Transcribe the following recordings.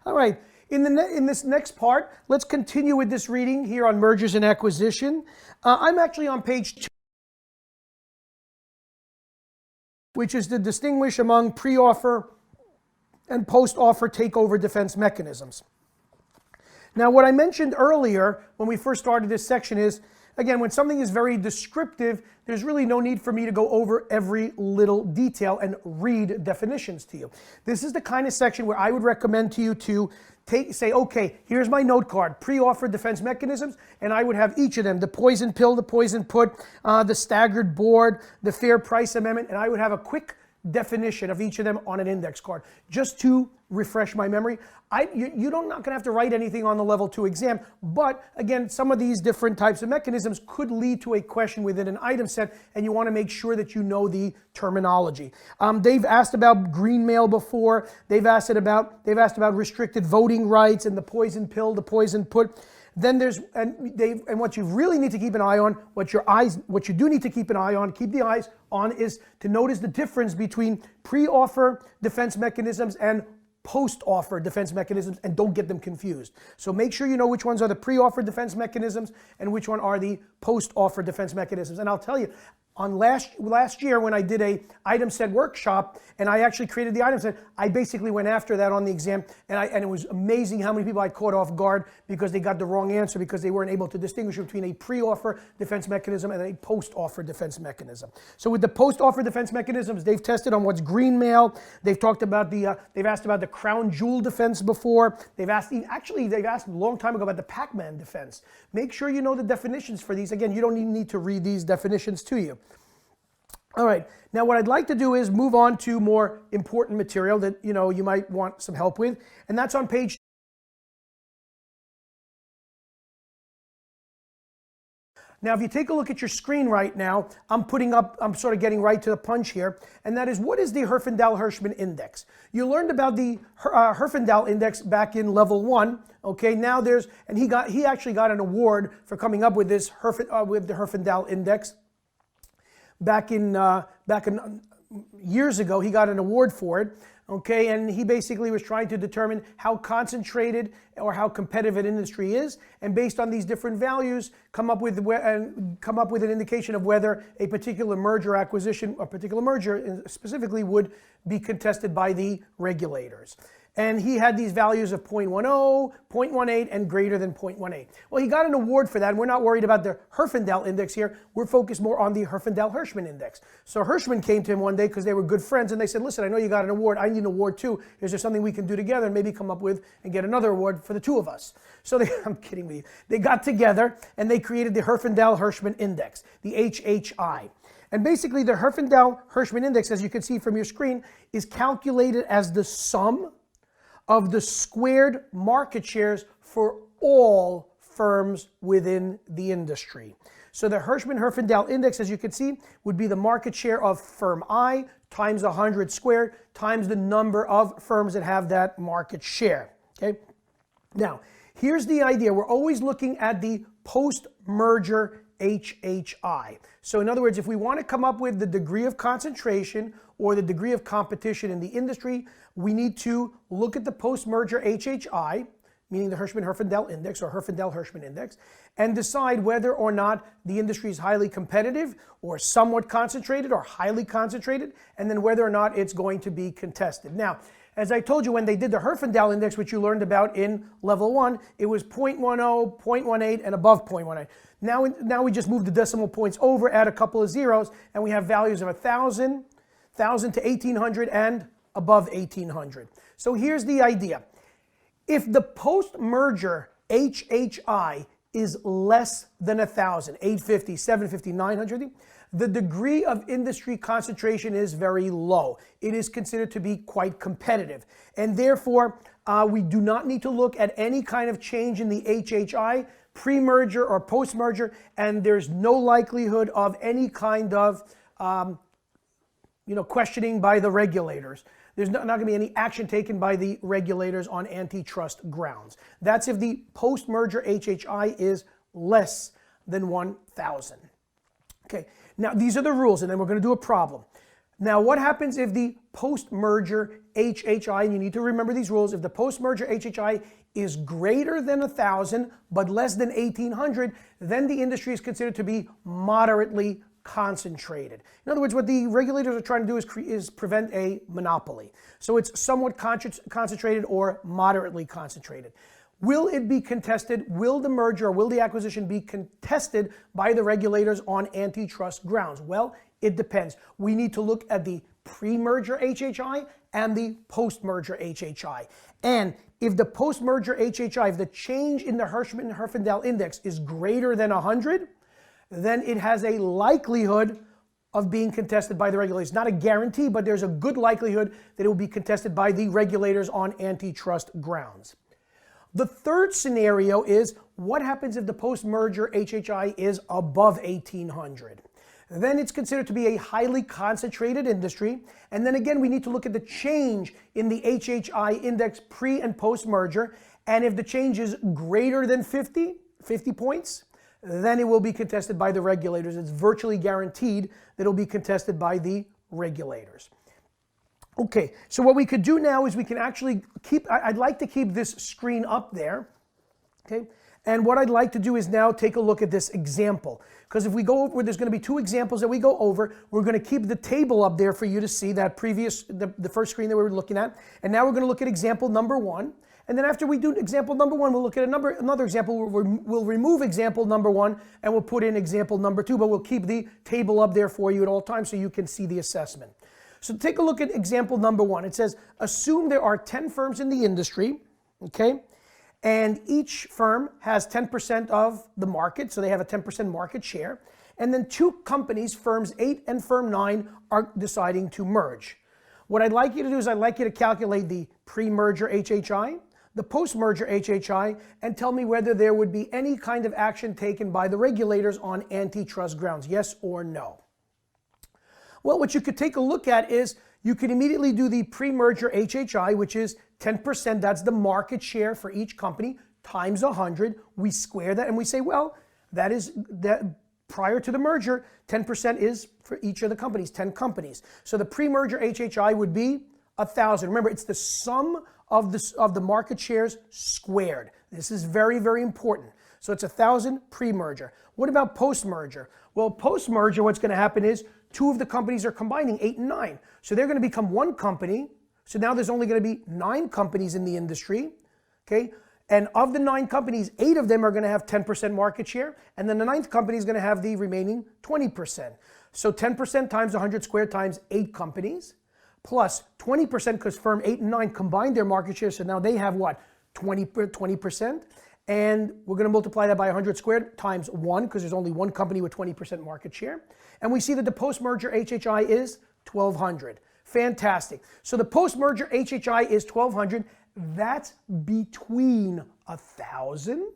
All right, in this next part, let's continue with this reading here on mergers and acquisition. I'm actually on page 2, which is to distinguish among pre-offer and post-offer takeover defense mechanisms. Now, what I mentioned earlier when we first started this section is, again, when something is very descriptive, there's really no need for me to go over every little detail and read definitions to you. This is the kind of section where I would recommend to you to say, okay, here's my note card, pre-offer defense mechanisms, and I would have each of them, the poison pill, the poison put, the staggered board, the fair price amendment, and I would have a quick definition of each of them on an index card, just to refresh my memory. You're not going to have to write anything on the level 2 exam, but again, some of these different types of mechanisms could lead to a question within an item set, and you want to make sure that you know the terminology. They've asked about green mail before. They've asked about restricted voting rights and the poison pill, the poison put. Then there's, and what you really need to keep an eye on, what you do need to keep an eye on, keep the eyes on, is to notice the difference between pre-offer defense mechanisms and post-offer defense mechanisms, and don't get them confused. So make sure you know which ones are the pre-offer defense mechanisms and which one are the post-offer defense mechanisms. And I'll tell you, on last year when I did a item set workshop and I actually created the item set, I basically went after that on the exam, and it was amazing how many people I caught off guard because they got the wrong answer because they weren't able to distinguish between a pre-offer defense mechanism and a post-offer defense mechanism. So with the post-offer defense mechanisms, they've tested on what's green mail. They've talked about they've asked about the crown jewel defense before. They've asked a long time ago about the Pac-Man defense. Make sure you know the definitions for these. Again, you don't even need to read these definitions to you. All right, now what I'd like to do is move on to more important material that you might want some help with, and that's on page. Now, if you take a look at your screen right now, I'm sort of getting right to the punch here, and that is, what is the Herfindahl-Hirschman index? You learned about the Herfindahl index back in level 1. Okay, now he actually got an award for coming up with this with the Herfindahl index. Back in years ago, he got an award for it. Okay, and he basically was trying to determine how concentrated or how competitive an industry is, and based on these different values, come up with an indication of whether a particular merger acquisition, a particular merger specifically, would be contested by the regulators. And he had these values of 0.10, 0.18, and greater than 0.18. Well, he got an award for that, and we're not worried about the Herfindahl index here. We're focused more on the Herfindahl-Hirschman index. So Hirschman came to him one day because they were good friends, and they said, listen, I know you got an award. I need an award too. Is there something we can do together and maybe come up with and get another award for the two of us? So I'm kidding with you. They got together, and they created the Herfindahl-Hirschman index, the HHI. And basically, the Herfindahl-Hirschman index, as you can see from your screen, is calculated as the sum of the squared market shares for all firms within the industry. So the Hirschman-Herfindahl index, as you can see, would be the market share of firm I times 100 squared times the number of firms that have that market share. Okay. Now, here's the idea. We're always looking at the post-merger HHI. So in other words, if we want to come up with the degree of concentration or the degree of competition in the industry, we need to look at the post-merger HHI, meaning the Hirschman-Herfindahl index or Herfindahl-Hirschman index, and decide whether or not the industry is highly competitive or somewhat concentrated or highly concentrated, and then whether or not it's going to be contested. Now, as I told you, when they did the Herfindahl index, which you learned about in level 1, it was 0.10, 0.18, and above 0.18. Now we just move the decimal points over, add a couple of zeros, and we have values of 1,000, 1,000 to 1,800, and above 1,800. So here's the idea. If the post-merger HHI is less than 1,000, 850, 750, 900, the degree of industry concentration is very low. It is considered to be quite competitive. And therefore, we do not need to look at any kind of change in the HHI, pre-merger or post-merger, and there's no likelihood of any kind of questioning by the regulators. There's not going to be any action taken by the regulators on antitrust grounds. That's if the post-merger HHI is less than 1,000. Okay, now these are the rules, and then we're going to do a problem. Now, what happens if the post-merger HHI, and you need to remember these rules, if the post-merger HHI is greater than 1,000 but less than 1,800, then the industry is considered to be moderately concentrated. In other words, what the regulators are trying to do is prevent a monopoly. So it's somewhat concentrated or moderately concentrated. Will it be contested? Will the merger or will the acquisition be contested by the regulators on antitrust grounds? Well, it depends. We need to look at the pre-merger HHI and the post-merger HHI. And if the post-merger HHI, if the change in the Herfindahl index is greater than 100, then it has a likelihood of being contested by the regulators. Not a guarantee, but there's a good likelihood that it will be contested by the regulators on antitrust grounds. The third scenario is, what happens if the post-merger HHI is above 1,800? Then it's considered to be a highly concentrated industry. And then again, we need to look at the change in the HHI index pre and post-merger. And if the change is greater than 50 points, then it will be contested by the regulators. It's virtually guaranteed that it will be contested by the regulators. Okay, so what we could do now is we can actually I'd like to keep this screen up there, okay? And what I'd like to do is now take a look at this example. Because if we go over, there's going to be two examples that we go over. We're going to keep the table up there for you to see that the first screen that we were looking at. And now we're going to look at example number 1. And then after we do example number 1, we'll look at another example. We'll remove example number 1 and we'll put in example number 2. But we'll keep the table up there for you at all times so you can see the assessment. So take a look at example number 1. It says, assume there are 10 firms in the industry, okay? And each firm has 10% of the market, so they have a 10% market share. And then 2 companies, firms 8 and firm 9, are deciding to merge. What I'd like you to do is I'd like you to calculate the pre-merger HHI, the post-merger HHI, and tell me whether there would be any kind of action taken by the regulators on antitrust grounds, yes or no. Well, what you could take a look at is you could immediately do the pre-merger HHI, which is 10%. That's the market share for each company times 100. We square that and we say, well, that prior to the merger, 10% is for each of the companies, 10 companies. So the pre-merger HHI would be 1,000. Remember, it's the sum of the market shares squared. This is very, very important. So it's 1,000 pre-merger. What about post-merger? Well, post-merger, what's going to happen is 2 of the companies are combining, 8 and 9. So they're going to become 1 company. So now there's only going to be 9 companies in the industry, okay? And of the 9 companies, 8 of them are going to have 10% market share, and then the 9th company is going to have the remaining 20%. So 10% times 100 squared times 8 companies, plus 20% because firm 8 and 9 combined their market share, so now they have what? 20%. And we're going to multiply that by 100 squared times 1 because there's only 1 company with 20% market share. And we see that the post-merger HHI is 1,200. Fantastic. So the post-merger HHI is 1,200. That's between 1,000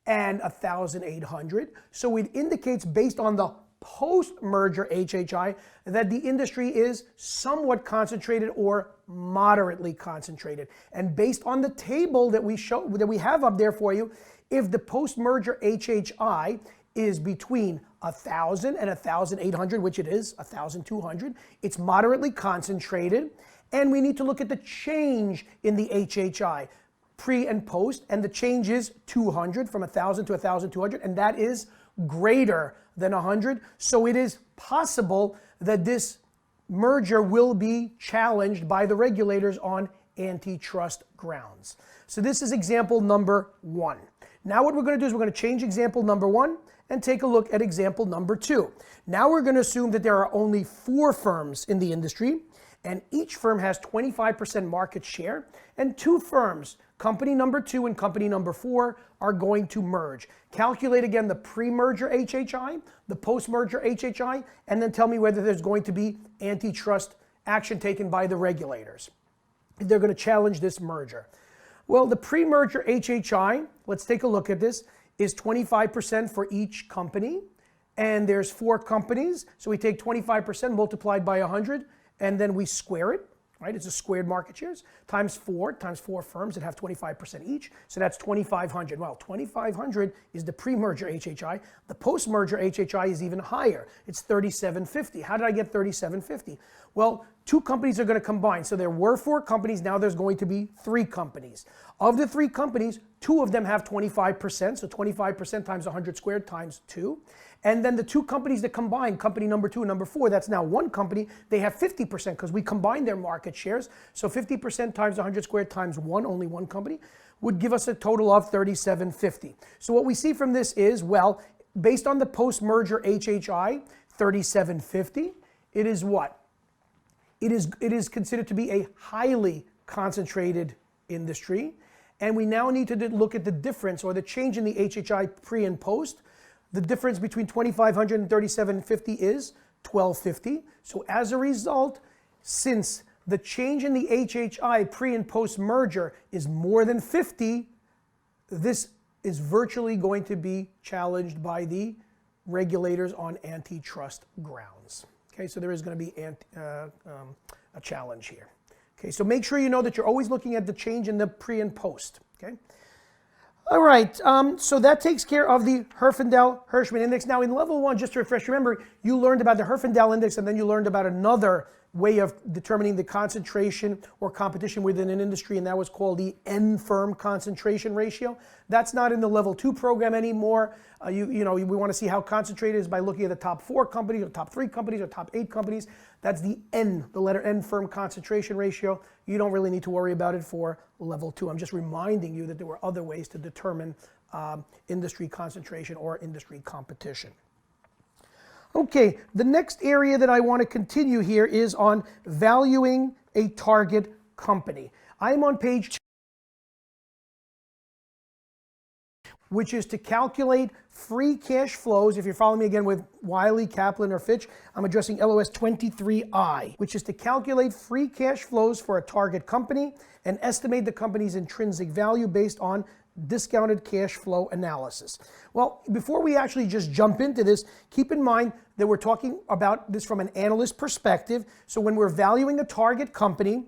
and 1,800. So it indicates based on the post-merger HHI that the industry is somewhat concentrated or moderately concentrated. And based on the table that we have up there for you, if the post-merger HHI is between 1,000 and 1,800, which it is, 1,200, it's moderately concentrated. And we need to look at the change in the HHI, pre and post, and the change is 200, from 1,000 to 1,200, and that is greater than 100. So it is possible that this merger will be challenged by the regulators on antitrust grounds. So this is example number 1. Now what we're going to do is we're going to change example number 1 and take a look at example number 2. Now we're going to assume that there are only 4 firms in the industry, and each firm has 25% market share, and 2 firms, company number 2 and company number 4, are going to merge. Calculate again the pre-merger HHI, the post-merger HHI, and then tell me whether there's going to be antitrust action taken by the regulators if they're going to challenge this merger. Well, the pre-merger HHI, let's take a look at this, is 25% for each company, and there's 4 companies, so we take 25% multiplied by 100, and then we square it, right? It's a squared market shares times four firms that have 25% each. So that's 2,500. Well, 2,500 is the pre-merger HHI. The post-merger HHI is even higher. It's 3,750. How did I get 3,750? Well, two companies are going to combine. So there were 4 companies. Now there's going to be 3 companies. Of the 3 companies, 2 of them have 25%. So 25% times 100 squared times 2. And then the 2 companies that combine, company number 2 and number 4, that's now 1 company, they have 50% because we combined their market shares. So 50% times 100 squared times 1, only 1 company, would give us a total of 3,750. So what we see from this is, well, based on the post-merger HHI, 3,750, it is what? It is considered to be a highly concentrated industry. And we now need to look at the difference or the change in the HHI pre and post. The difference between 2,500 and 3,750 is 1,250. So as a result, since the change in the HHI pre and post merger is more than 50, this is virtually going to be challenged by the regulators on antitrust grounds. Okay, so there is going to be a challenge here. Okay, so make sure you know that you're always looking at the change in the pre and post. Okay. All right, so that takes care of the Herfindahl-Hirschman index. Now in level 1, just to refresh, remember, you learned about the Herfindahl index and then you learned about another way of determining the concentration or competition within an industry, and that was called the N-firm concentration ratio. That's not in the level 2 program anymore. We want to see how concentrated it is by looking at the top 4 companies or top 3 companies or top 8 companies. That's the N, the letter N firm concentration ratio. You don't really need to worry about it for level 2. I'm just reminding you that there were other ways to determine industry concentration or industry competition. Okay, the next area that I want to continue here is on valuing a target company. I'm on page 2, which is to calculate free cash flows. If you're following me again with Wiley, Kaplan, or Fitch, I'm addressing LOS 23I, which is to calculate free cash flows for a target company and estimate the company's intrinsic value based on discounted cash flow analysis. Well, before we actually just jump into this, keep in mind that we're talking about this from an analyst perspective. So when we're valuing a target company,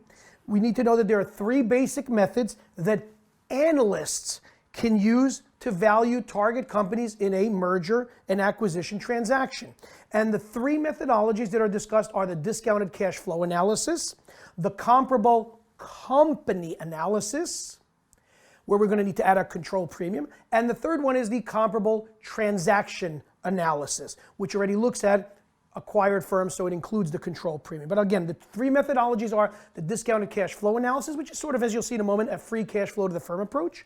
we need to know that there are 3 basic methods that analysts can use to value target companies in a merger and acquisition transaction. And the 3 methodologies that are discussed are the discounted cash flow analysis, the comparable company analysis, where we're going to need to add a control premium. And the third one is the comparable transaction analysis, which already looks at acquired firms, so it includes the control premium. But again, the 3 methodologies are the discounted cash flow analysis, which is sort of, as you'll see in a moment, a free cash flow to the firm approach.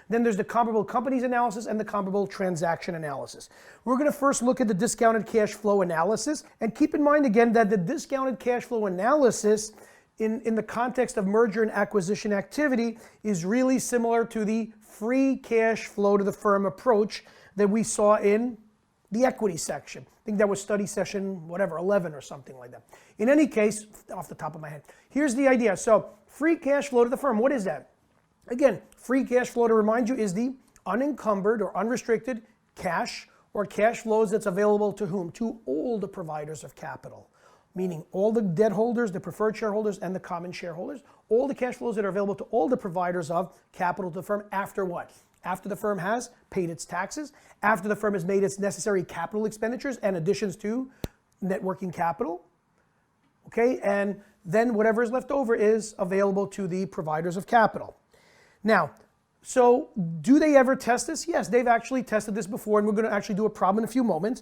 Then there's the comparable companies analysis and the comparable transaction analysis. We're going to first look at the discounted cash flow analysis. And keep in mind again that the discounted cash flow analysis in the context of merger and acquisition activity is really similar to the free cash flow to the firm approach that we saw in the equity section. I think that was study session, 11 or something like that. In any case, off the top of my head, here's the idea. So free cash flow to the firm, what is that? Again, free cash flow, to remind you, is the unencumbered or unrestricted cash or cash flows that's available to whom? To all the providers of capital. Meaning all the debt holders, the preferred shareholders, and the common shareholders, all the cash flows that are available to all the providers of capital to the firm after what? After the firm has paid its taxes, after the firm has made its necessary capital expenditures and additions to net working capital, okay? And then whatever is left over is available to the providers of capital. Now, so do they ever test this? Yes, they've actually tested this before, and we're going to actually do a problem in a few moments.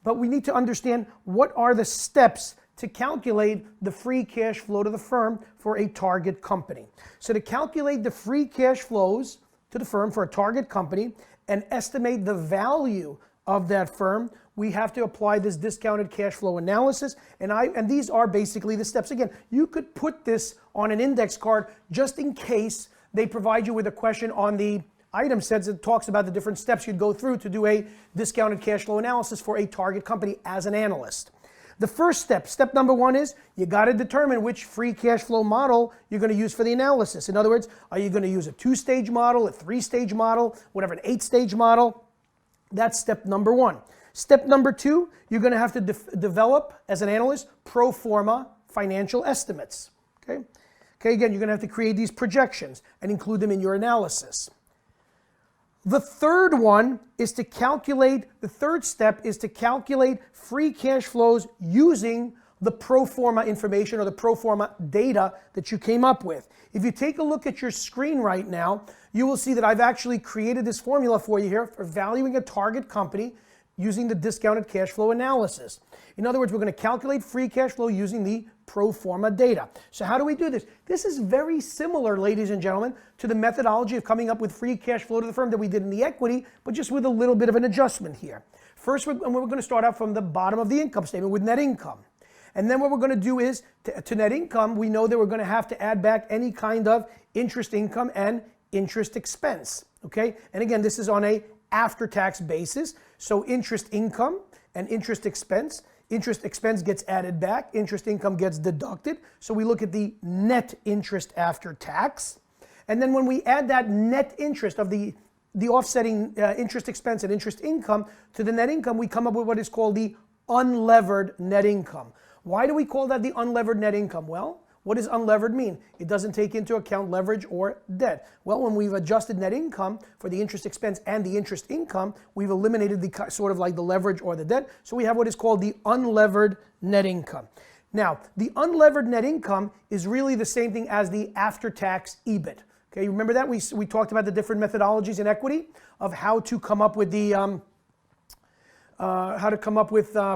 But we need to understand what are the steps to calculate the free cash flow to the firm for a target company. So to calculate the free cash flows to the firm for a target company and estimate the value of that firm, we have to apply this discounted cash flow analysis. And these are basically the steps. Again, you could put this on an index card just in case they provide you with a question on the item sets that talks about the different steps you'd go through to do a discounted cash flow analysis for a target company as an analyst. The first step number 1 is you got to determine which free cash flow model you're going to use for the analysis. In other words, are you going to use a 2-stage model, a 3-stage model, whatever, an 8-stage model? That's step number 1. Step number 2, you're going to have to develop, as an analyst, pro forma financial estimates. Okay? Okay, again, you're going to have to create these projections and include them in your analysis. The third step is to calculate free cash flows using the pro forma information or the pro forma data that you came up with. If you take a look at your screen right now, you will see that I've actually created this formula for you here for valuing a target company using the discounted cash flow analysis. In other words, we're going to calculate free cash flow using the pro forma data. So how do we do this? This is very similar, ladies and gentlemen, to the methodology of coming up with free cash flow to the firm that we did in the equity, but just with a little bit of an adjustment here. First, we're going to start out from the bottom of the income statement with net income. And then what we're going to do is, to net income, we know that we're going to have to add back any kind of interest income and interest expense. Okay? And again, this is on a after-tax basis. So interest income and interest expense gets added back, interest income gets deducted. So we look at the net interest after tax. And then when we add that net interest of the offsetting interest expense and interest income to the net income, we come up with what is called the unlevered net income. Why do we call that the unlevered net income? Well, what does unlevered mean? It doesn't take into account leverage or debt. Well, when we've adjusted net income for the interest expense and the interest income, we've eliminated the sort of like the leverage or the debt. So we have what is called the unlevered net income. Now, the unlevered net income is really the same thing as the after-tax EBIT. Okay, you remember that? We talked about the different methodologies in equity of how to come up with the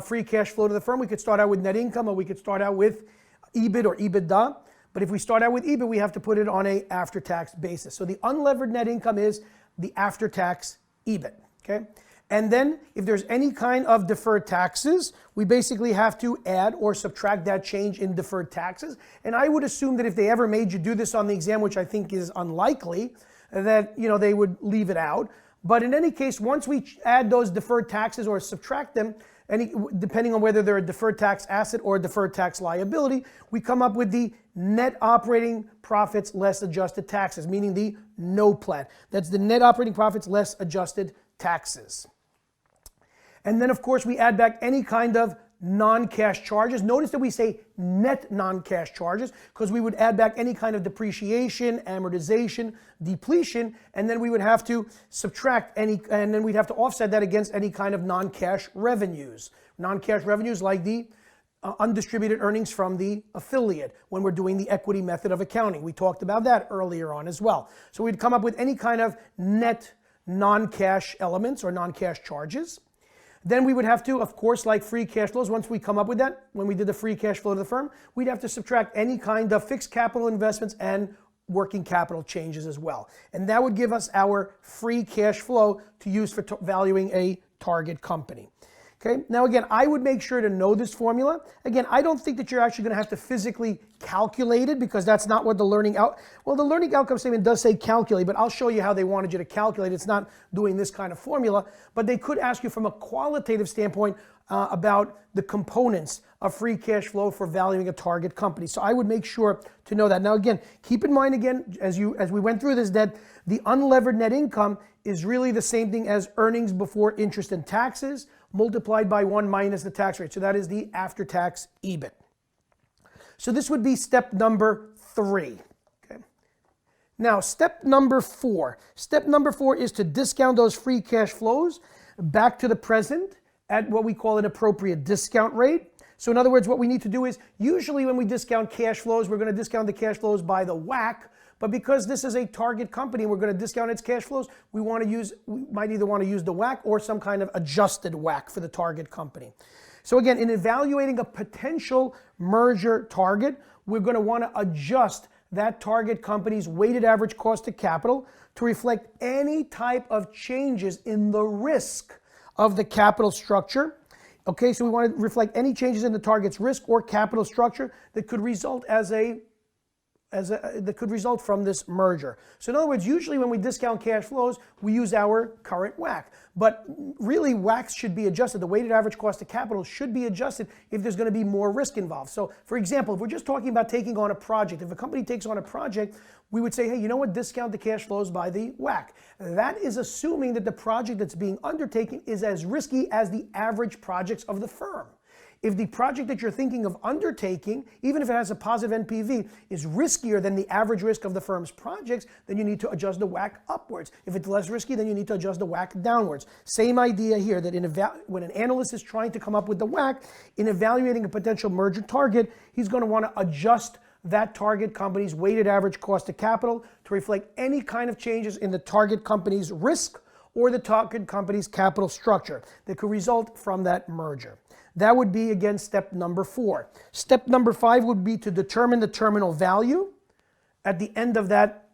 free cash flow to the firm. We could start out with net income, or we could start out with EBIT or EBITDA. But if we start out with EBIT, we have to put it on a after-tax basis. So the unlevered net income is the after-tax EBIT. Okay? And then if there's any kind of deferred taxes, we basically have to add or subtract that change in deferred taxes. And I would assume that if they ever made you do this on the exam, which I think is unlikely, that they would leave it out. But in any case, once we add those deferred taxes or subtract them, depending on whether they're a deferred tax asset or a deferred tax liability, we come up with the net operating profits less adjusted taxes, meaning the no plan. That's the net operating profits less adjusted taxes. And then, of course, we add back any kind of non-cash charges. Notice that we say net non-cash charges because we would add back any kind of depreciation, amortization, depletion, and then we would have to subtract and then we'd have to offset that against any kind of non-cash revenues. Non-cash revenues like the undistributed earnings from the affiliate when we're doing the equity method of accounting. We talked about that earlier on as well. So we'd come up with any kind of net non-cash elements or non-cash charges. Then we would have to, of course, like free cash flows, once we come up with that, when we did the free cash flow to the firm, we'd have to subtract any kind of fixed capital investments and working capital changes as well. And that would give us our free cash flow to use for valuing a target company. Okay. Now, again, I would make sure to know this formula. Again, I don't think that you're actually going to have to physically calculate it because that's not what the learning outcome statement does say calculate, but I'll show you how they wanted you to calculate. It's not doing this kind of formula, but they could ask you from a qualitative standpoint about the components of free cash flow for valuing a target company. So I would make sure to know that. Now, again, keep in mind again, as we went through this, that the unlevered net income is really the same thing as earnings before interest and taxes multiplied by 1 minus the tax rate. So that is the after-tax EBIT. So this would be step number 3. Okay. Now, step number 4. Step number 4 is to discount those free cash flows back to the present at what we call an appropriate discount rate. So in other words, what we need to do is, usually when we discount cash flows, we're going to discount the cash flows by the WACC. But because this is a target company and we're going to discount its cash flows, we might either want to use the WACC or some kind of adjusted WACC for the target company. So again, in evaluating a potential merger target, we're going to want to adjust that target company's weighted average cost of capital to reflect any type of changes in the risk of the capital structure. Okay, so we want to reflect any changes in the target's risk or capital structure that could result that could result from this merger. So in other words, usually when we discount cash flows, we use our current WACC. But really, WACCs should be adjusted. The weighted average cost of capital should be adjusted if there's going to be more risk involved. So for example, if we're just talking about taking on a project, if a company takes on a project, we would say, hey, you know what, discount the cash flows by the WACC. That is assuming that the project that's being undertaken is as risky as the average projects of the firm. If the project that you're thinking of undertaking, even if it has a positive NPV, is riskier than the average risk of the firm's projects, then you need to adjust the WACC upwards. If it's less risky, then you need to adjust the WACC downwards. Same idea here, that when an analyst is trying to come up with the WACC, in evaluating a potential merger target, he's going to want to adjust that target company's weighted average cost of capital to reflect any kind of changes in the target company's risk or the target company's capital structure that could result from that merger. That would be, again, step number 4. Step number 5 would be to determine the terminal value at the end of that,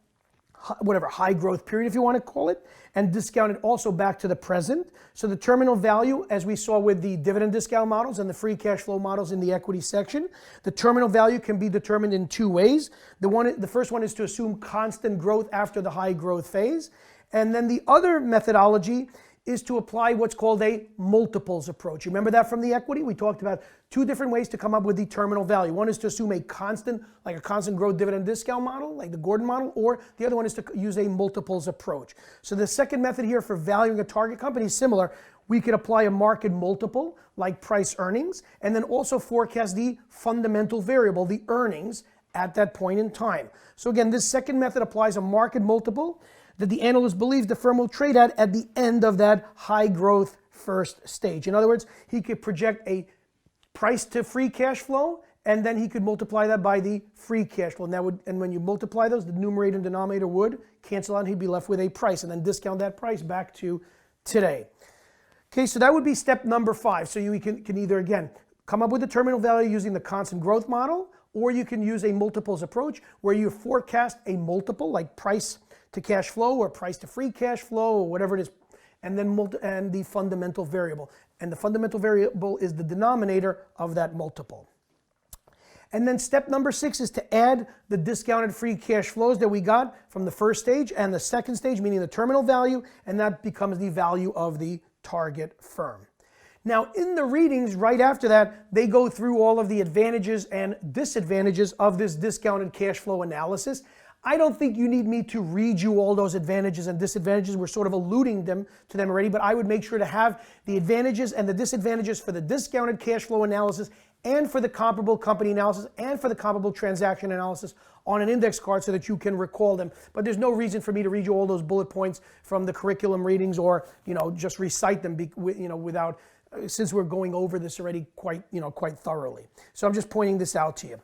whatever, high growth period, if you want to call it, and discount it also back to the present. So the terminal value, as we saw with the dividend discount models and the free cash flow models in the equity section, the terminal value can be determined in 2 ways. The first one is to assume constant growth after the high growth phase. And then the other methodology is to apply what's called a multiples approach. You remember that from the equity? We talked about 2 different ways to come up with the terminal value. One is to assume a constant growth dividend discount model, like the Gordon model, or the other one is to use a multiples approach. So the second method here for valuing a target company is similar. We could apply a market multiple, like price earnings, and then also forecast the fundamental variable, the earnings, at that point in time. So again, this second method applies a market multiple that the analyst believes the firm will trade at the end of that high growth first stage. In other words, he could project a price to free cash flow, and then he could multiply that by the free cash flow. And when you multiply those, the numerator and denominator would cancel out, and he'd be left with a price, and then discount that price back to today. Okay, so that would be step number 5. So you can either, again, come up with the terminal value using the constant growth model, or you can use a multiples approach where you forecast a multiple, like price to cash flow or price to free cash flow or whatever it is, and then the fundamental variable. And the fundamental variable is the denominator of that multiple. And then step number 6 is to add the discounted free cash flows that we got from the first stage and the second stage, meaning the terminal value, and that becomes the value of the target firm. Now, in the readings right after that, they go through all of the advantages and disadvantages of this discounted cash flow analysis. I don't think you need me to read you all those advantages and disadvantages. We're sort of alluding to them already, but I would make sure to have the advantages and the disadvantages for the discounted cash flow analysis and for the comparable company analysis and for the comparable transaction analysis on an index card so that you can recall them. But there's no reason for me to read you all those bullet points from the curriculum readings or, just recite them, without, since we're going over this already quite thoroughly. So I'm just pointing this out to you.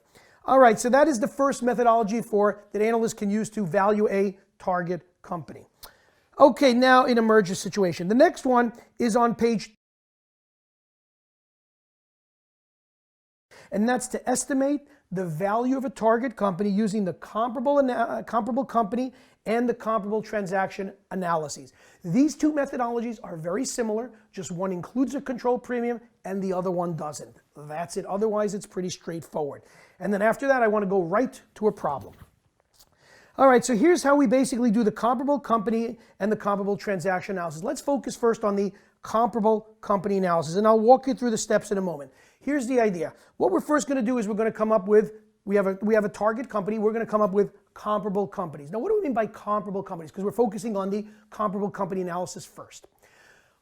All right, so that is the first methodology that analysts can use to value a target company. Okay, now in a merger situation. The next one is on page, and that's to estimate the value of a target company using the comparable company and the comparable transaction analyses. These 2 methodologies are very similar, just one includes a control premium and the other one doesn't. That's it. Otherwise, it's pretty straightforward. And then after that, I want to go right to a problem. All right, so here's how we basically do the comparable company and the comparable transaction analysis. Let's focus first on the comparable company analysis, and I'll walk you through the steps in a moment. Here's the idea. What we're first going to do is we're going to come up with, we have a target company, we're going to come up with comparable companies. Now, what do we mean by comparable companies? Because we're focusing on the comparable company analysis first.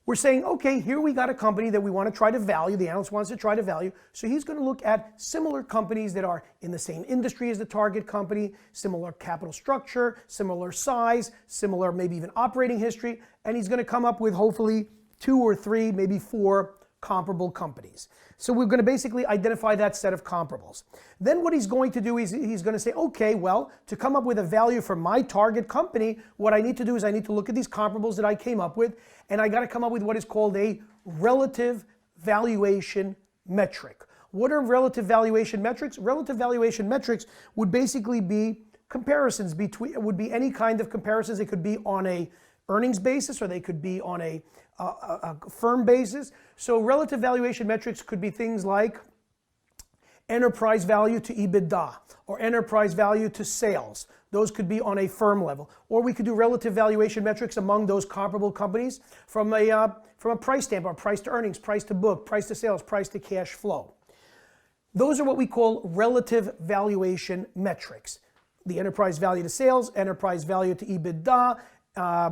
We're saying, okay, here we got a company that we want to try to value, the analyst wants to try to value, so he's going to look at similar companies that are in the same industry as the target company, similar capital structure, similar size, similar maybe even operating history, and he's going to come up with hopefully 2 or 3, maybe 4 comparable companies. So we're going to basically identify that set of comparables. Then what he's going to do is he's going to say, okay, well, to come up with a value for my target company, what I need to do is I need to look at these comparables that I came up with, and I got to come up with what is called a relative valuation metric. What are relative valuation metrics? Relative valuation metrics would basically be comparisons between, it would be any kind of comparisons. It could be on a earnings basis, or they could be on a firm basis. So relative valuation metrics could be things like enterprise value to EBITDA or enterprise value to sales. Those could be on a firm level. Or we could do relative valuation metrics among those comparable companies from a price standpoint, price to earnings, price to book, price to sales, price to cash flow. Those are what we call relative valuation metrics. The enterprise value to sales, enterprise value to EBITDA,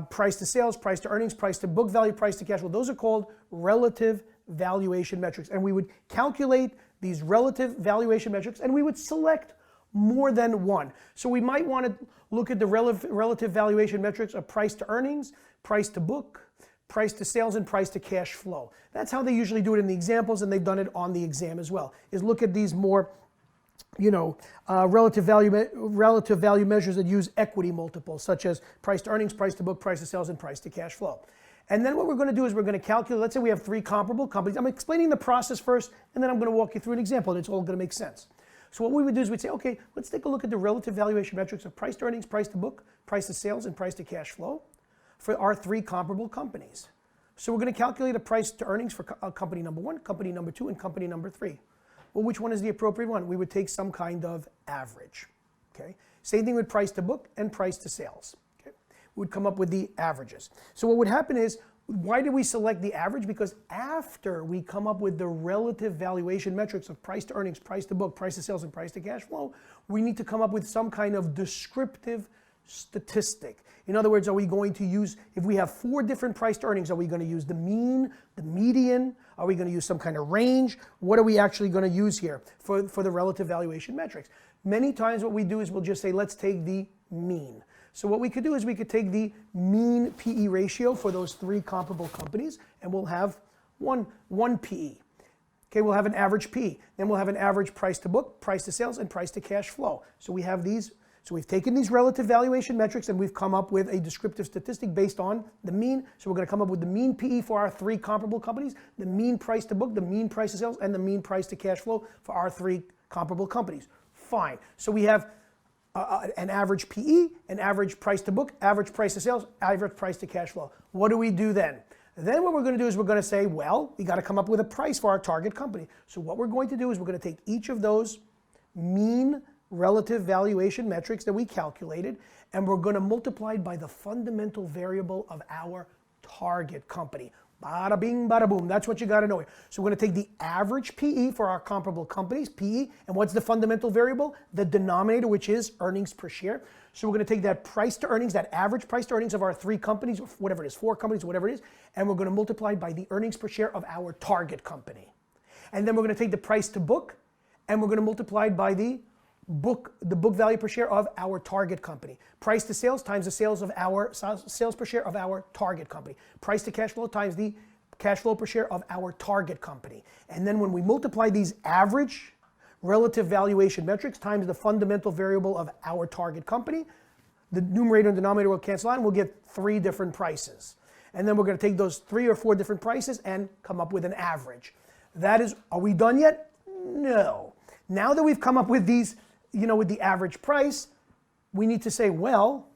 price to sales, price to earnings, price to book value, price to cash flow. Those are called relative valuation metrics. And we would calculate these relative valuation metrics, and we would select more than one. So we might want to look at the relative valuation metrics of price to earnings, price to book, price to sales, and price to cash flow. That's how they usually do it in the examples, and they've done it on the exam as well, is look at these more relative value measures that use equity multiples, such as price to earnings, price to book, price to sales, and price to cash flow. And then what we're going to do is we're going to calculate, let's say we have 3 comparable companies. I'm explaining the process first, and then I'm going to walk you through an example, and it's all going to make sense. So what we would do is we'd say, okay, let's take a look at the relative valuation metrics of price to earnings, price to book, price to sales, and price to cash flow for our 3 comparable companies. So we're going to calculate a price to earnings for company number 1, company number 2, and company number 3. Well, which one is the appropriate one? We would take some kind of average. Okay. Same thing with price to book and price to sales. Okay. We would come up with the averages. So what would happen is, why did we select the average? Because after we come up with the relative valuation metrics of price to earnings, price to book, price to sales, and price to cash flow, we need to come up with some kind of descriptive statistic. In other words, are we going to use, if we have 4 different price to earnings, are we going to use the mean, the median? Are we going to use some kind of range? What are we actually going to use here for the relative valuation metrics? Many times what we do is we'll just say, let's take the mean. So what we could do is we could take the mean PE ratio for those 3 comparable companies, and we'll have one PE. Okay, we'll have an average PE. Then we'll have an average price to book, price to sales, and price to cash flow. So we have these. So we've taken these relative valuation metrics and we've come up with a descriptive statistic based on the mean. So we're going to come up with the mean PE for our 3 comparable companies, the mean price to book, the mean price to sales, and the mean price to cash flow for our 3 comparable companies. Fine. So we have an average PE, an average price to book, average price to sales, average price to cash flow. What do we do then? Then what we're going to do is we're going to say, well, we got to come up with a price for our target company. So what we're going to do is we're going to take each of those mean relative valuation metrics that we calculated, and we're going to multiply by the fundamental variable of our target company. Bada bing, bada boom. That's what you got to know here. So we're going to take the average PE for our comparable companies, PE, and what's the fundamental variable? The denominator, which is earnings per share. So we're going to take that price to earnings, that average price to earnings of our 3 companies, or whatever it is, 4 companies, whatever it is, and we're going to multiply by the earnings per share of our target company. And then we're going to take the price to book, and we're going to multiply it by the book value per share of our target company. Price to sales times the sales per share of our target company. Price to cash flow times the cash flow per share of our target company. And then when we multiply these average relative valuation metrics times the fundamental variable of our target company, the numerator and denominator will cancel out and we'll get 3 different prices. And then we're going to take those 3 or 4 different prices and come up with an average. That is, are we done yet? No. Now that we've come up with these, with the average price, we need to say, well,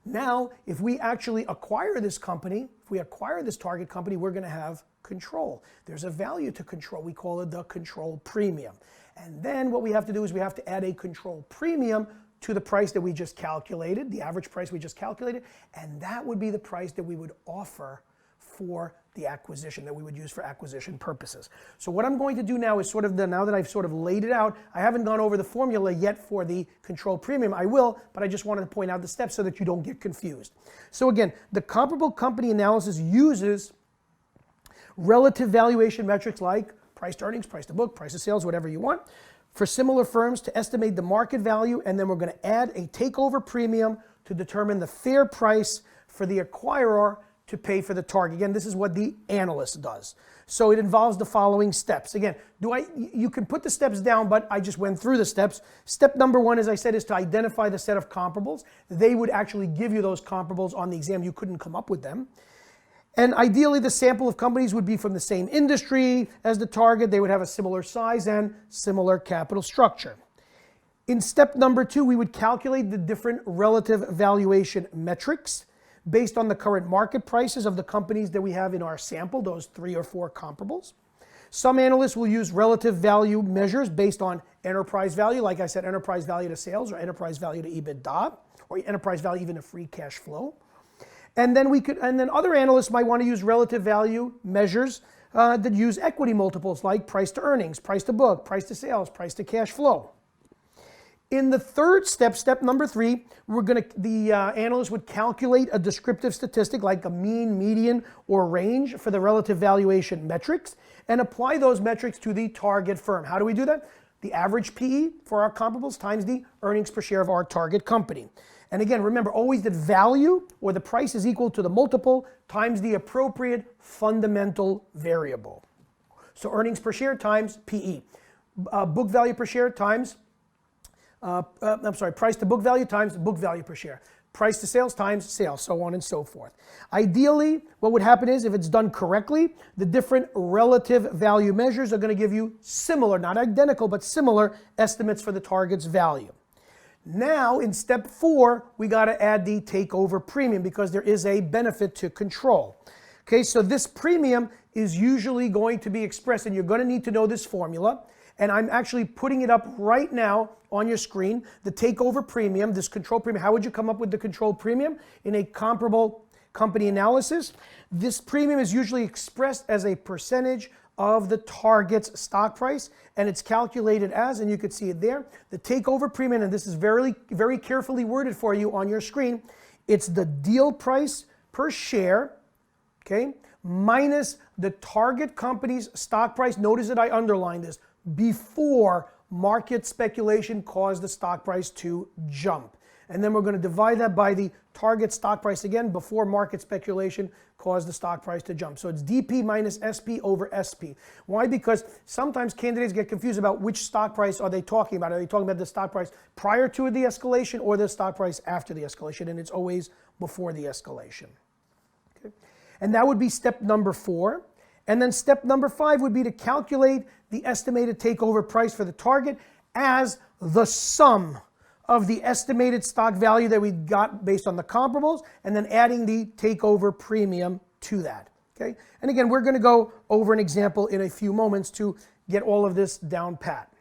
now if we actually acquire this company, if we acquire this target company, we're going to have control. There's a value to control. We call it the control premium. And then what we have to do is we have to add a control premium to the price that we just calculated, the average price we just calculated, and that would be the price that we would offer for the acquisition, that we would use for acquisition purposes. So what I'm going to do now is now that I've sort of laid it out, I haven't gone over the formula yet for the control premium. I will, but I just wanted to point out the steps so that you don't get confused. So again, the comparable company analysis uses relative valuation metrics like price to earnings, price to book, price to sales, whatever you want, for similar firms to estimate the market value, and then we're going to add a takeover premium to determine the fair price for the acquirer to pay for the target. Again, this is what the analyst does. So it involves the following steps. Again, you can put the steps down, but I just went through the steps. Step number 1, as I said, is to identify the set of comparables. They would actually give you those comparables on the exam. You couldn't come up with them. And ideally, the sample of companies would be from the same industry as the target. They would have a similar size and similar capital structure. In step number 2, we would calculate the different relative valuation metrics based on the current market prices of the companies that we have in our sample, those 3 or 4 comparables. Some analysts will use relative value measures based on enterprise value, like I said, enterprise value to sales or enterprise value to EBITDA, or enterprise value even to free cash flow. And then other analysts might want to use relative value measures that use equity multiples like price to earnings, price to book, price to sales, price to cash flow. In the third step, step number 3, the analyst would calculate a descriptive statistic like a mean, median, or range for the relative valuation metrics and apply those metrics to the target firm. How do we do that? The average PE for our comparables times the earnings per share of our target company. And again, remember always that value or the price is equal to the multiple times the appropriate fundamental variable. So earnings per share times PE. Book value per share times price to book value times book value per share. Price to sales times sales, so on and so forth. Ideally, what would happen is if it's done correctly, the different relative value measures are going to give you similar, not identical, but similar estimates for the target's value. Now, in step 4, we got to add the takeover premium because there is a benefit to control. Okay, so this premium is usually going to be expressed, and you're going to need to know this formula. And I'm actually putting it up right now on your screen. The takeover premium, this control premium, how would you come up with the control premium in a comparable company analysis? This premium is usually expressed as a percentage of the target's stock price, and it's calculated as, and you can see it there, the takeover premium, and this is very, very carefully worded for you on your screen. It's the deal price per share, okay, minus the target company's stock price. Notice that I underlined this, before market speculation caused the stock price to jump. And then we're going to divide that by the target stock price again before market speculation caused the stock price to jump. So it's DP minus SP over SP. Why? Because sometimes candidates get confused about which stock price are they talking about. Are they talking about the stock price prior to the escalation or the stock price after the escalation? And it's always before the escalation. Okay. And that would be step number 4. And then step number 5 would be to calculate the estimated takeover price for the target as the sum of the estimated stock value that we got based on the comparables, and then adding the takeover premium to that. Okay? And again, we're going to go over an example in a few moments to get all of this down pat.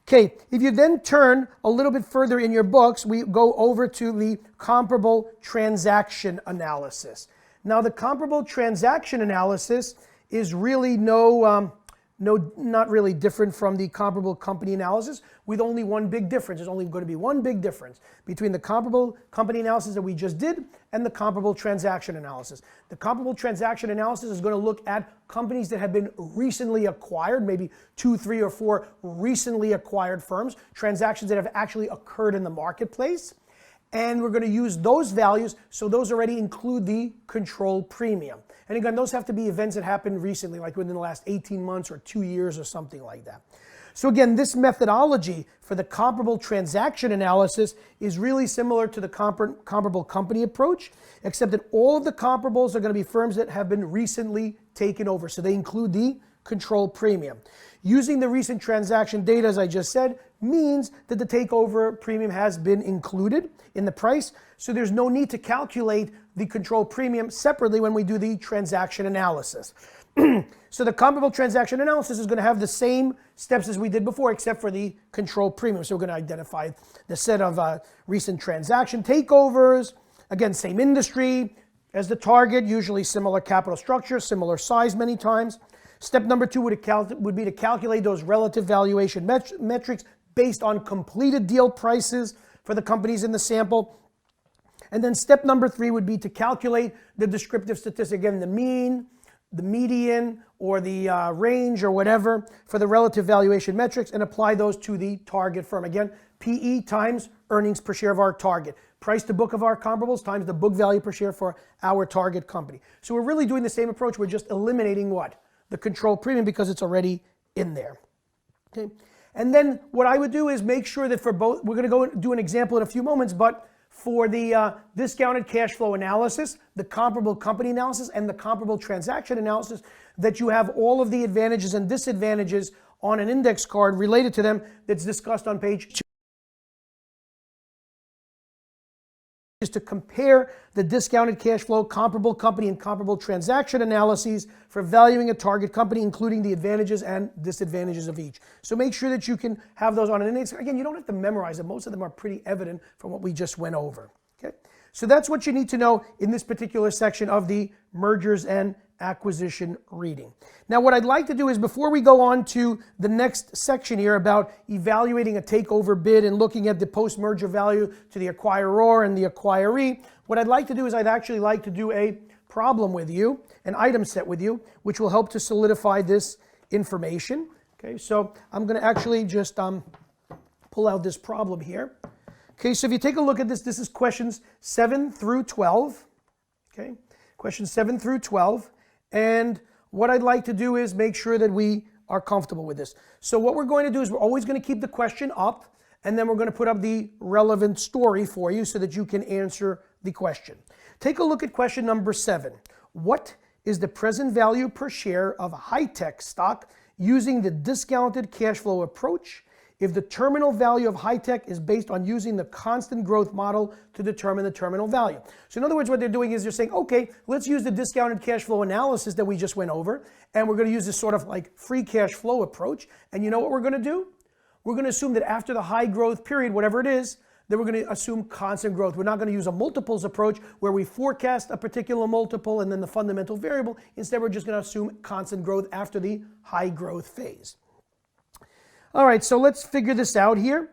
Okay, if you then turn a little bit further in your books, we go over to the comparable transaction analysis. Now, the comparable transaction analysis is really not really different from the comparable company analysis, with only one big difference. There's only going to be one big difference between the comparable company analysis that we just did and the comparable transaction analysis. The comparable transaction analysis is going to look at companies that have been recently acquired, maybe 2, 3, or 4 recently acquired firms, transactions that have actually occurred in the marketplace. And we're going to use those values, so those already include the control premium. And again, those have to be events that happened recently, like within the last 18 months or 2 years or something like that. So again, this methodology for the comparable transaction analysis is really similar to the comparable company approach, except that all of the comparables are going to be firms that have been recently taken over. So they include the control premium. Using the recent transaction data, as I just said, means that the takeover premium has been included in the price. So there's no need to calculate the control premium separately when we do the transaction analysis. So the comparable transaction analysis is going to have the same steps as we did before, except for the control premium. So we're going to identify the set of recent transaction takeovers. Again, same industry as the target, usually similar capital structure, similar size many times. Step number 2 would be to calculate those relative valuation metrics based on completed deal prices for the companies in the sample. And then step number 3 would be to calculate the descriptive statistic, again, the mean, the median, or the range or whatever for the relative valuation metrics, and apply those to the target firm. Again, PE times earnings per share of our target. Price to book of our comparables times the book value per share for our target company. So we're really doing the same approach. We're just eliminating what? The control premium, because it's already in there. Okay. And then what I would do is make sure that for both, we're going to go do an example in a few moments, but for the discounted cash flow analysis, the comparable company analysis, and the comparable transaction analysis, that you have all of the advantages and disadvantages on an index card related to them that's discussed on page 2. Is to compare the discounted cash flow, comparable company, and comparable transaction analyses for valuing a target company, including the advantages and disadvantages of each. So make sure that you can have those on an index. Again, you don't have to memorize them. Most of them are pretty evident from what we just went over. Okay? So that's what you need to know in this particular section of the mergers and acquisition rating. Now what I'd like to do is, before we go on to the next section here about evaluating a takeover bid and looking at the post-merger value to the acquirer and the acquiree, what I'd like to do is I'd actually like to do a problem with you, an item set with you, which will help to solidify this information. Okay, so I'm going to actually just pull out this problem here. Okay, so if you take a look at this, this is questions 7 through 12. Okay, questions 7 through 12. And what I'd like to do is make sure that we are comfortable with this. So what we're going to do is we're always going to keep the question up, and then we're going to put up the relevant story for you so that you can answer the question. Take a look at question number 7. What is the present value per share of high-tech stock using the discounted cash flow approach if the terminal value of high-tech is based on using the constant growth model to determine the terminal value? So in other words, what they're doing is they're saying, okay, let's use the discounted cash flow analysis that we just went over, and we're going to use this sort of like free cash flow approach. And you know what we're going to do? We're going to assume that after the high growth period, whatever it is, then we're going to assume constant growth. We're not going to use a multiples approach where we forecast a particular multiple and then the fundamental variable. Instead, we're just going to assume constant growth after the high growth phase. All right, so let's figure this out here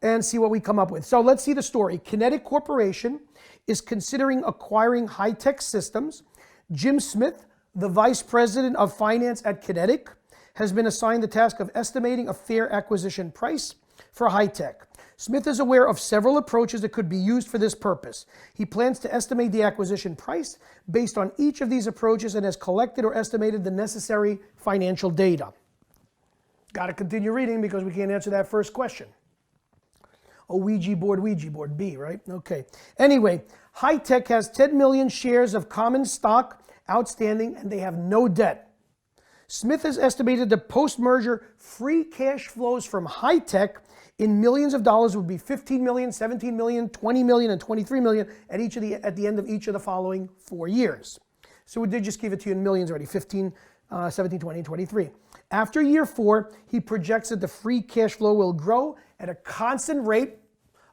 and see what we come up with. So let's see the story. Kinetic Corporation is considering acquiring high-tech systems. Jim Smith, the vice president of finance at Kinetic, has been assigned the task of estimating a fair acquisition price for high-tech. Smith is aware of several approaches that could be used for this purpose. He plans to estimate the acquisition price based on each of these approaches and has collected or estimated the necessary financial data. Got to continue reading because we can't answer that first question. Oh, Ouija board, B, right? Okay. Anyway, high-tech has 10 million shares of common stock outstanding and they have no debt. Smith has estimated the post-merger free cash flows from high-tech in millions of dollars would be 15 million, 17 million, 20 million, and 23 million at the end of each of the following 4 years. So we did just give it to you in millions already, 15, 17, 20, and 23. After year 4, he projects that the free cash flow will grow at a constant rate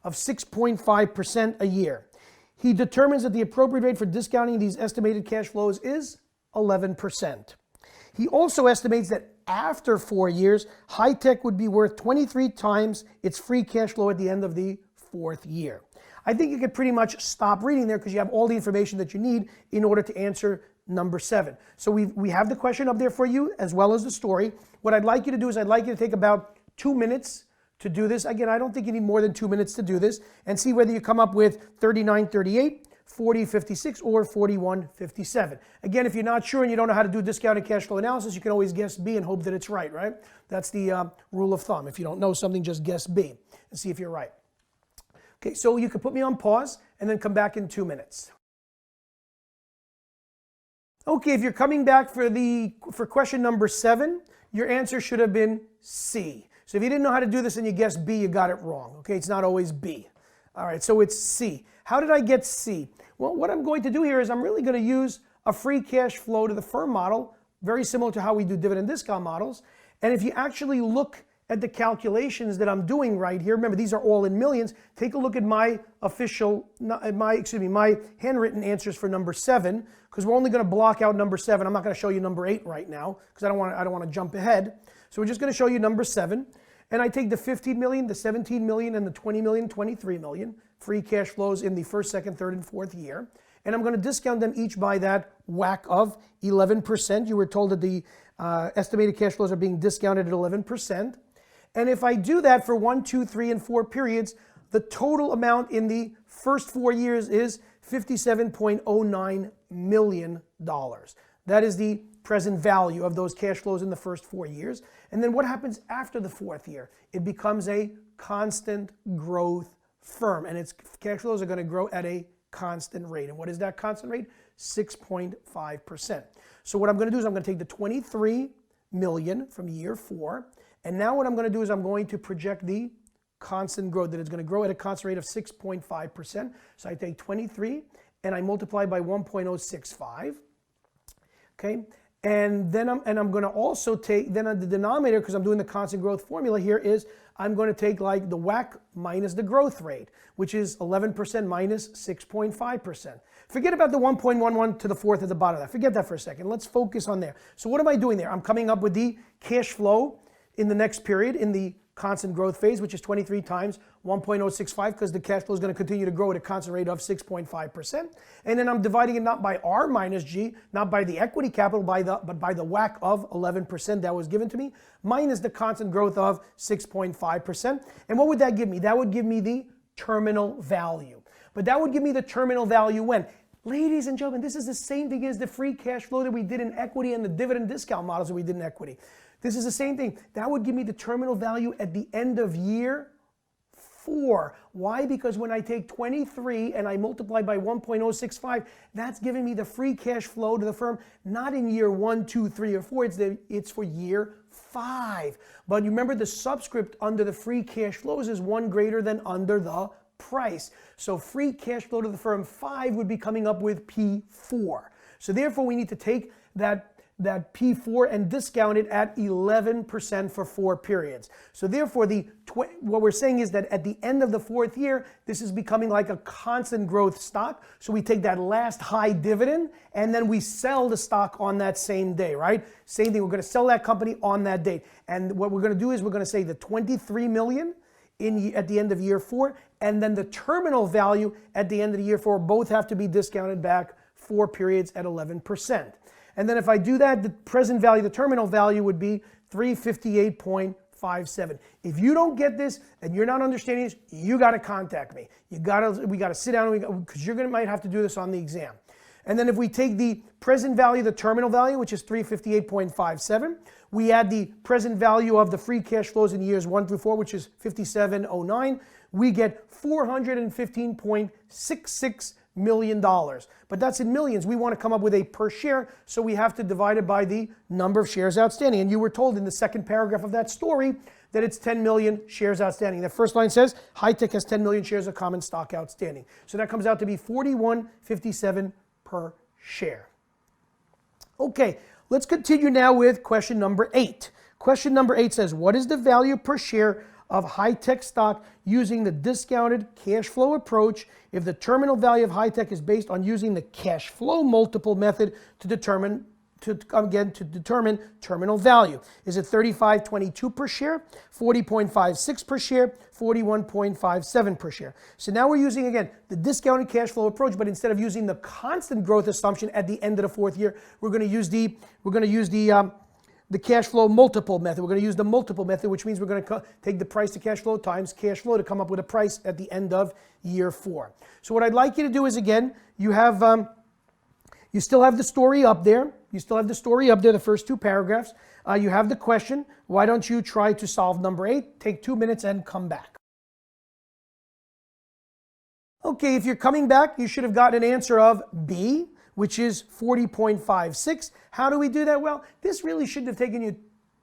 of 6.5% a year. He determines that the appropriate rate for discounting these estimated cash flows is 11%. He also estimates that after 4 years, high-tech would be worth 23 times its free cash flow at the end of the 4th year. I think you could pretty much stop reading there because you have all the information that you need in order to answer number 7. So we have the question up there for you as well as the story. What I'd like you to do is I'd like you to take about 2 minutes to do this. Again, I don't think you need more than 2 minutes to do this, and see whether you come up with 3938, 4056, or 4157. Again, if you're not sure and you don't know how to do discounted cash flow analysis, you can always guess B and hope that it's right, right? That's the rule of thumb. If you don't know something, just guess B and see if you're right. Okay, so you can put me on pause and then come back in 2 minutes. Okay, if you're coming back for question number 7, your answer should have been C. So if you didn't know how to do this and you guessed B, you got it wrong. Okay, it's not always B. All right, so it's C. How did I get C? Well, what I'm going to do here is I'm really going to use a free cash flow to the firm model, very similar to how we do dividend discount models. And if you actually look at the calculations that I'm doing right here, remember these are all in millions. Take a look at my my handwritten answers for number 7, because we're only going to block out number 7. I'm not going to show you number 8 right now because I don't want to jump ahead. So we're just going to show you number 7. And I take the 15 million, the 17 million, and the 20 million, 23 million free cash flows in the 1st, 2nd, 3rd, and 4th year. And I'm going to discount them each by that whack of 11%. You were told that the estimated cash flows are being discounted at 11%. And if I do that for 1, 2, 3, and 4 periods, the total amount in the first 4 years is $57.09 million. That is the present value of those cash flows in the first 4 years. And then what happens after the 4th year? It becomes a constant growth firm, and its cash flows are going to grow at a constant rate. And what is that constant rate? 6.5%. So what I'm going to do is I'm going to take the 23 million from year 4, and now what I'm going to do is I'm going to project the constant growth, that it's going to grow at a constant rate of 6.5%. So I take 23 and I multiply by 1.065. Okay, And then I'm going to also take, then on the denominator, because I'm doing the constant growth formula here, is I'm going to take like the WACC minus the growth rate, which is 11% minus 6.5%. Forget about the 1.11 to the fourth at the bottom of that. Forget that for a second. Let's focus on there. So what am I doing there? I'm coming up with the cash flow in the next period in the constant growth phase, which is 23 times 1.065, because the cash flow is going to continue to grow at a constant rate of 6.5%. And then I'm dividing it not by R minus G, not by the equity capital, but by the WACC of 11% that was given to me, minus the constant growth of 6.5%. And what would that give me? That would give me the terminal value. But that would give me the terminal value when? Ladies and gentlemen, this is the same thing as the free cash flow that we did in equity and the dividend discount models that we did in equity. This is the same thing. That would give me the terminal value at the end of year 4. Why? Because when I take 23 and I multiply by 1.065, that's giving me the free cash flow to the firm, not in year 1, 2, 3, or 4. It's for year 5. But you remember the subscript under the free cash flows is 1 greater than under the price. So free cash flow to the firm 5 would be coming up with P4. So therefore we need to take that P4 and discount it at 11% for 4 periods. So therefore what we're saying is that at the end of the 4th year, this is becoming like a constant growth stock. So we take that last high dividend and then we sell the stock on that same day, right? Same thing, we're going to sell that company on that date. And what we're going to do is we're going to say the 23 million at the end of year 4, and then the terminal value at the end of the year 4 both have to be discounted back 4 periods at 11%. And then if I do that, the present value, the terminal value would be 358.57. If you don't get this and you're not understanding this, you got to contact me. We got to sit down because might have to do this on the exam. And then if we take the present value, the terminal value, which is 358.57, we add the present value of the free cash flows in years 1 through 4, which is 5709, we get $415.66 million. But that's in millions. We want to come up with a per share, so we have to divide it by the number of shares outstanding. And you were told in the second paragraph of that story that it's 10 million shares outstanding. The first line says Hi-Tech has 10 million shares of common stock outstanding. So that comes out to be $41.57 per share. Okay, let's continue now with question number 8. Question number 8 says, what is the value per share of Hi-Tech stock using the discounted cash flow approach if the terminal value of Hi-Tech is based on using the cash flow multiple method to determine terminal value? Is it 35.22 per share, 40.56 per share, 41.57 per share? So now we're using again the discounted cash flow approach, but instead of using the constant growth assumption at the end of the 4th year, we're going to use the cash flow multiple method. We're going to use the multiple method, which means we're going to take the price to cash flow times cash flow to come up with a price at the end of year 4. So what I'd like you to do is, again, you still have the story up there. You still have the story up there, the first 2 paragraphs. You have the question. Why don't you try to solve number 8? Take 2 minutes and come back. Okay, if you're coming back, you should have gotten an answer of B, which is 40.56. How do we do that? Well, this really shouldn't have taken you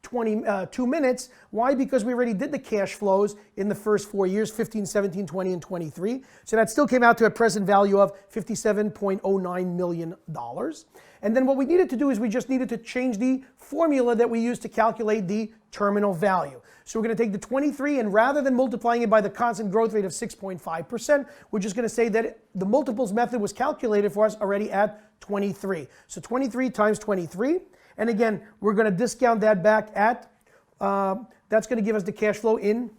2 minutes. Why? Because we already did the cash flows in the first 4 years, 15, 17, 20, and 23. So that still came out to a present value of $57.09 million. And then what we needed to do is we just needed to change the formula that we used to calculate the terminal value. So we're going to take the 23, and rather than multiplying it by the constant growth rate of 6.5%, we're just going to say that the multiples method was calculated for us already at 23. So 23 times 23. And again, we're going to discount that back at, that's going to give us the cash flow in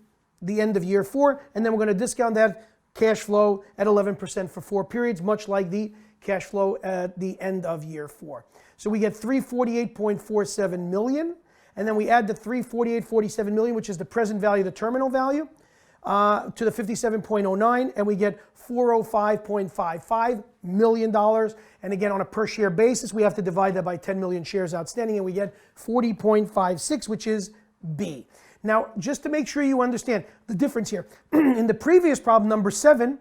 the end of year 4. And then we're going to discount that cash flow at 11% for 4 periods, much like the cash flow at the end of year 4. So we get 348.47 million. And then we add the 348.47 million, which is the present value, the terminal value, to the 57.09, and we get $405.55 million. And again, on a per share basis, we have to divide that by 10 million shares outstanding, and we get 40.56, which is B. Now, just to make sure you understand the difference here, in the previous problem, number 7,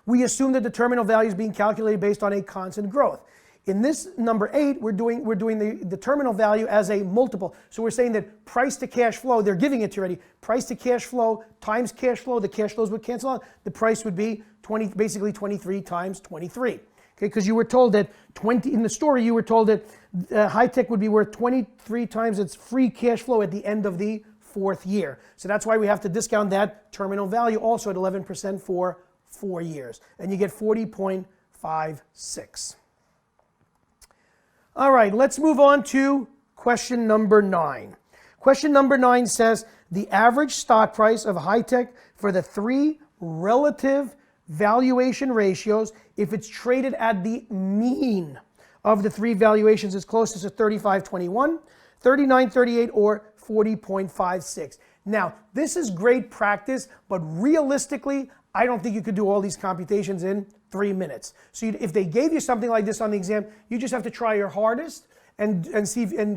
we assumed that the terminal value is being calculated based on a constant growth. In this number 8, we're doing the terminal value as a multiple. So we're saying that price to cash flow, they're giving it to you already. Price to cash flow times cash flow, the cash flows would cancel out. The price would be basically 23 times 23. Okay, Okay, because you were told that in the story, you were told that high-tech would be worth 23 times its free cash flow at the end of the 4th year. So that's why we have to discount that terminal value also at 11% for 4 years. And you get 40.56. All right, let's move on to question number 9. Question number 9 says the average stock price of high-tech for the 3 relative valuation ratios, if it's traded at the mean of the 3 valuations, is closest to 35.21, 39.38, or 40.56. Now, this is great practice, but realistically, I don't think you could do all these computations in 3 minutes. So if they gave you something like this on the exam, you just have to try your hardest and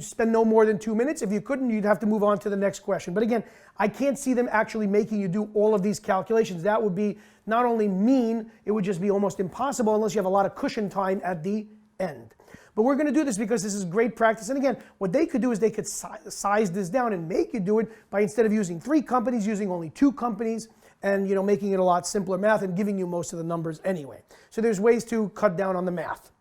spend no more than 2 minutes. If you couldn't, you'd have to move on to the next question. But again, I can't see them actually making you do all of these calculations. That would be not only mean, it would just be almost impossible unless you have a lot of cushion time at the end. But we're going to do this because this is great practice. And again, what they could do is they could size this down and make you do it by, instead of using 3 companies, using only 2 companies, and making it a lot simpler math and giving you most of the numbers anyway. So there's ways to cut down on the math.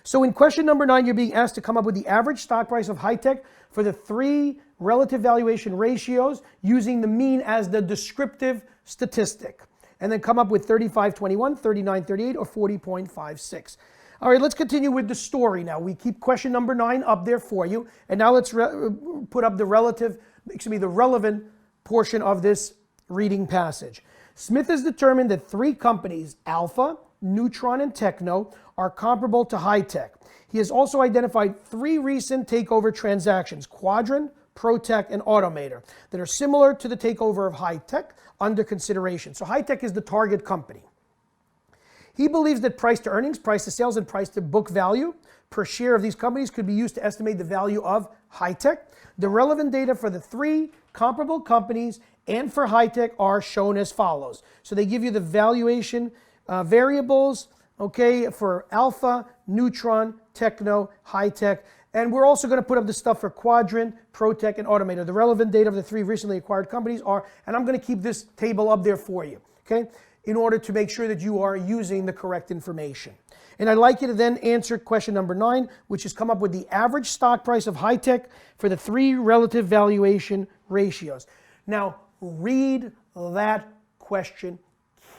So in question number 9, you're being asked to come up with the average stock price of high-tech for the 3 relative valuation ratios using the mean as the descriptive statistic. And then come up with 35.21, 39.38, or 40.56. All right, let's continue with the story now. We keep question number 9 up there for you. And now let's put up the relevant portion of this reading passage. Smith has determined that 3 companies, Alpha, Neutron, and Techno, are comparable to high-tech. He has also identified 3 recent takeover transactions, Quadrant, ProTech, and Automator, that are similar to the takeover of high-tech under consideration. So high-tech is the target company. He believes that price to earnings, price to sales, and price to book value per share of these companies could be used to estimate the value of high-tech. The relevant data for the 3 comparable companies and for high-tech are shown as follows. So they give you the valuation variables, okay, for Alpha, Neutron, Techno, high-tech. And we're also going to put up the stuff for Quadrant, ProTech, and Automator. The relevant data of the 3 recently acquired companies are, and I'm going to keep this table up there for you, okay, in order to make sure that you are using the correct information. And I'd like you to then answer question number 9, which is come up with the average stock price of high-tech for the 3 relative valuation ratios. Now, read that question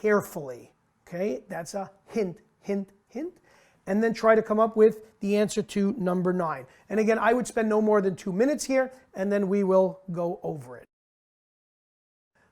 carefully, okay? That's a hint, hint, hint. And then try to come up with the answer to number 9. And again, I would spend no more than 2 minutes here, and then we will go over it.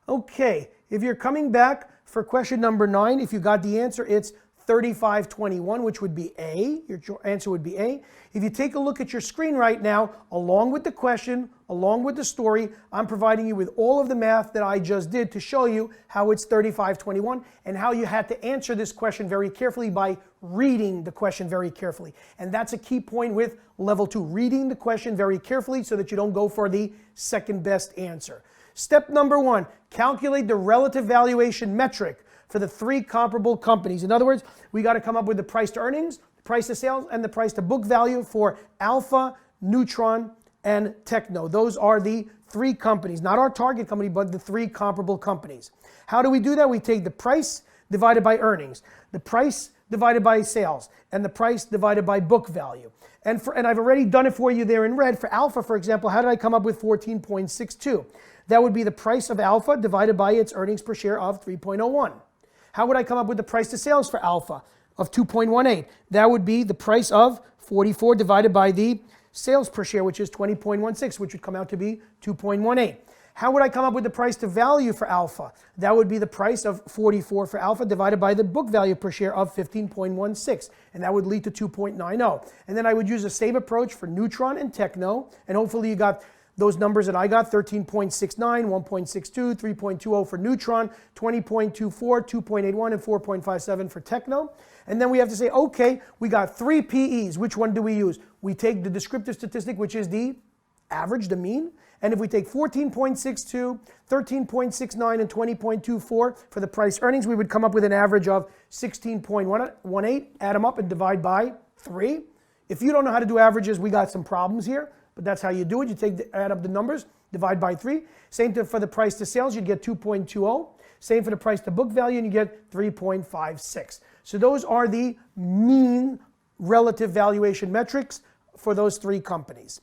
Okay, if you're coming back for question number 9, if you got the answer, it's 35.21, which would be A. Your answer would be A. If you take a look at your screen right now, along with the question, along with the story, I'm providing you with all of the math that I just did to show you how it's 35.21 and how you had to answer this question very carefully by reading the question very carefully. And that's a key point with level 2, reading the question very carefully so that you don't go for the second best answer. Step number 1, calculate the relative valuation metric for the 3 comparable companies. In other words, we got to come up with the price to earnings, the price to sales, and the price to book value for Alpha, Neutron, and Techno. Those are the 3 companies, not our target company, but the 3 comparable companies. How do we do that? We take the price divided by earnings, the price divided by sales, and the price divided by book value. And I've already done it for you there in red. For Alpha, for example, how did I come up with 14.62? That would be the price of Alpha divided by its earnings per share of 3.01. How would I come up with the price to sales for Alpha of 2.18? That would be the price of 44 divided by the sales per share, which is 20.16, which would come out to be 2.18. How would I come up with the price to value for Alpha? That would be the price of 44 for Alpha divided by the book value per share of 15.16, and that would lead to 2.90. And then I would use the same approach for Neutron and Techno, and hopefully you got those numbers that I got, 13.69, 1.62, 3.20 for Neutron, 20.24, 2.81, and 4.57 for Techno. And then we have to say, okay, we got 3 PEs. Which one do we use? We take the descriptive statistic, which is the average, the mean. And if we take 14.62, 13.69, and 20.24 for the price earnings, we would come up with an average of 16.18. Add them up and divide by 3. If you don't know how to do averages, we got some problems here. But that's how you do it. You add up the numbers, divide by 3. Same thing for the price to sales, you'd get 2.20. Same for the price to book value, and you get 3.56. So those are the mean relative valuation metrics for those three companies.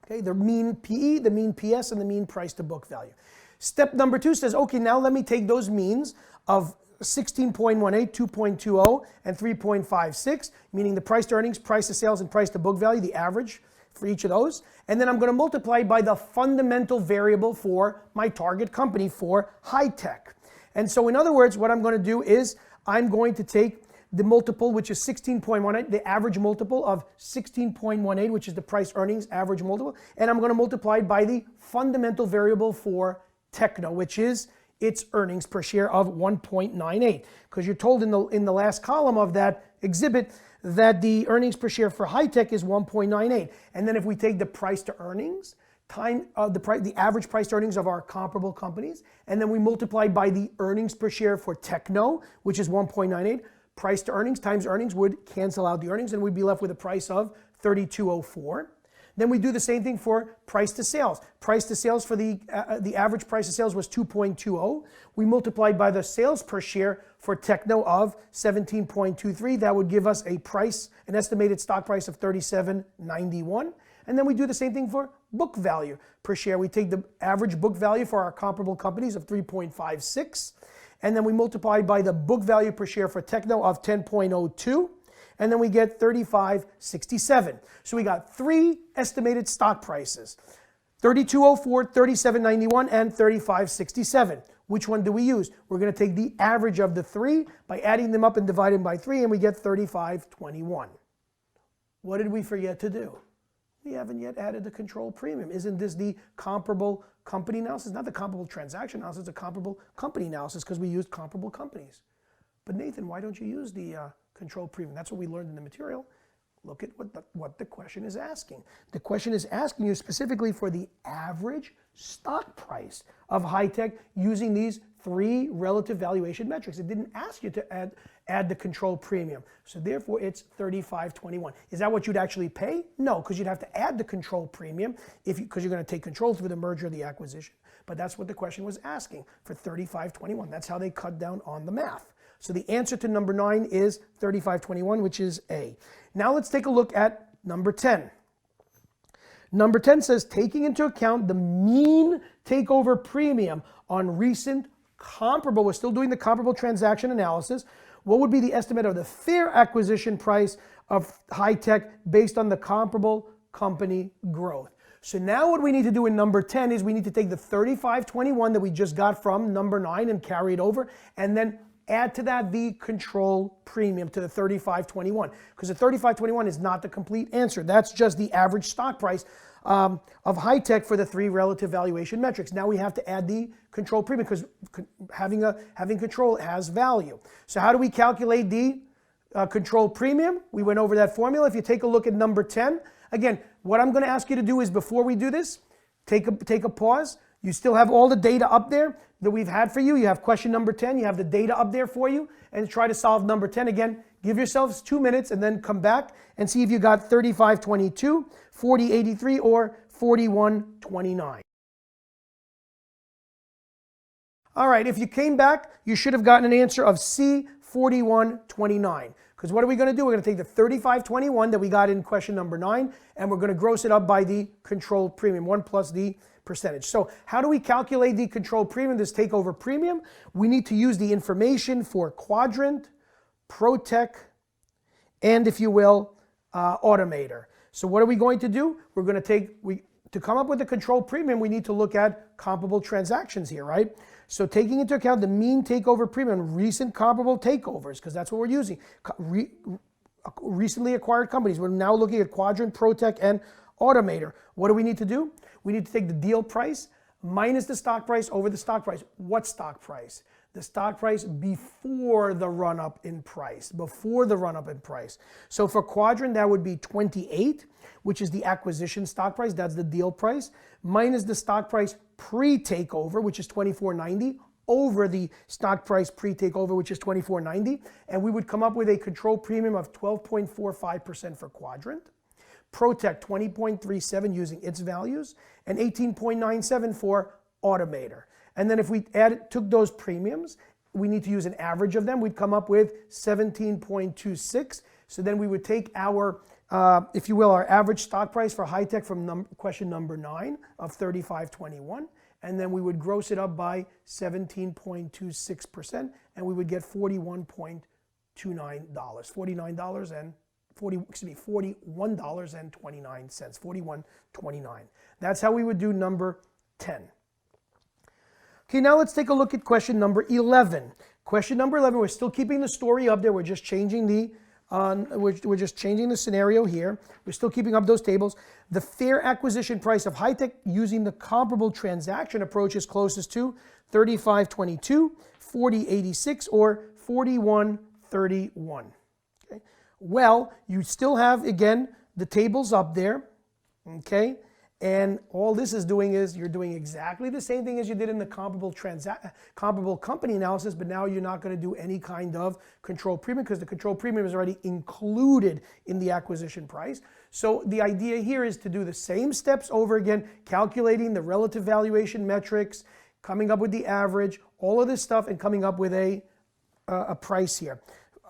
Okay, the mean PE, the mean PS, and the mean price to book value. Step number 2 says, okay, now let me take those means of 16.18, 2.20, and 3.56, meaning the price to earnings, price to sales, and price to book value, the average for each of those. And then I'm going to multiply by the fundamental variable for my target company, for high tech. And so in other words, what I'm going to do is I'm going to take the multiple, which is 16.18, the average multiple of 16.18, which is the price earnings average multiple, and I'm going to multiply by the fundamental variable for Techno, which is its earnings per share of 1.98. Because you're told in the last column of that exhibit that the earnings per share for high tech is 1.98. And then if we take the price to earnings, the average price to earnings of our comparable companies, and then we multiply by the earnings per share for Techno, which is 1.98, price to earnings times earnings would cancel out the earnings, and we'd be left with a price of 32.04. Then we do the same thing for price to sales. Price to sales for the average price of sales was 2.20. We multiplied by the sales per share for Techno of 17.23. That would give us a price, an estimated stock price of 37.91. And then we do the same thing for book value per share. We take the average book value for our comparable companies of 3.56. And then we multiply by the book value per share for Techno of 10.02. And then we get 35.67. So we got 3 estimated stock prices, 32.04, 37.91, and 35.67. Which one do we use? We're going to take the average of the 3 by adding them up and dividing by 3, and we get 35.21. What did we forget to do? We haven't yet added the control premium. Isn't this the comparable company analysis? Not the comparable transaction analysis, it's a comparable company analysis because we used comparable companies. But Nathan, why don't you use the control premium? That's what we learned in the material. Look at what the question is asking. The question is asking you specifically for the average stock price of high tech using these 3 relative valuation metrics. It didn't ask you to add the control premium. So therefore it's 35.21. Is that what you'd actually pay? No, because you'd have to add the control premium because you're going to take control through the merger or the acquisition. But that's what the question was asking for 35.21. That's how they cut down on the math. So the answer to number 9 is 35.21, which is A. Now let's take a look at number 10. Number 10 says, taking into account the mean takeover premium on recent comparable, we're still doing the comparable transaction analysis, what would be the estimate of the fair acquisition price of high tech based on the comparable company growth? So now what we need to do in number 10 is we need to take the 35.21 that we just got from number 9 and carry it over, and then add to that the control premium to the 35.21, because the 35.21 is not the complete answer. That's just the average stock price of high tech for the 3 relative valuation metrics. Now we have to add the control premium because having control has value. So how do we calculate the control premium? We went over that formula. If you take a look at number 10, again, what I'm going to ask you to do is before we do this, take a pause. You still have all the data up there that we've had for you. You have question number 10. You have the data up there for you. And try to solve number 10 again. Give yourselves 2 minutes and then come back and see if you got 35.22, 40.83, or 41.29. All right, if you came back, you should have gotten an answer of C, 41.29. Because what are we going to do? We're going to take the 35.21 that we got in question number 9, and we're going to gross it up by the control premium, 1 plus the percentage. So how do we calculate the control premium, this takeover premium? We need to use the information for Quadrant, ProTech, and if you will, Automator. So what are we going to do? We're going to to come up with the control premium, we need to look at comparable transactions here, right? So taking into account the mean takeover premium on recent comparable takeovers, because that's what we're using, recently acquired companies. We're now looking at Quadrant, ProTech, and Automator. What do we need to do? We need to take the deal price minus the stock price over the stock price. What stock price? The stock price before the run-up in price. Before the run-up in price. So for Quadrant, that would be 28, which is the acquisition stock price. That's the deal price. Minus the stock price pre-takeover, which is 24.90, over the stock price pre-takeover, which is 24.90. And we would come up with a control premium of 12.45% for Quadrant. ProTech 20.37 using its values, and 18.97 for Automator. And then if we took those premiums, we need to use an average of them. We'd come up with 17.26. So then we would take our, if you will, our average stock price for high-tech from question number 9 of 35.21. And then we would gross it up by 17.26%, and we would get $41.29. $41.29. $41.29. That's how we would do number 10. Okay, now let's take a look at question number 11. Question number 11, we're still keeping the story up there. We're just changing the scenario here. We're still keeping up those tables. The fair acquisition price of high-tech using the comparable transaction approach is closest to 35.22, 40.86, or 41.31. Okay. Well, you still have, again, the tables up there, okay? And all this is doing is you're doing exactly the same thing as you did in the comparable company analysis, but now you're not going to do any kind of control premium because the control premium is already included in the acquisition price. So the idea here is to do the same steps over again, calculating the relative valuation metrics, coming up with the average, all of this stuff, and coming up with a price here,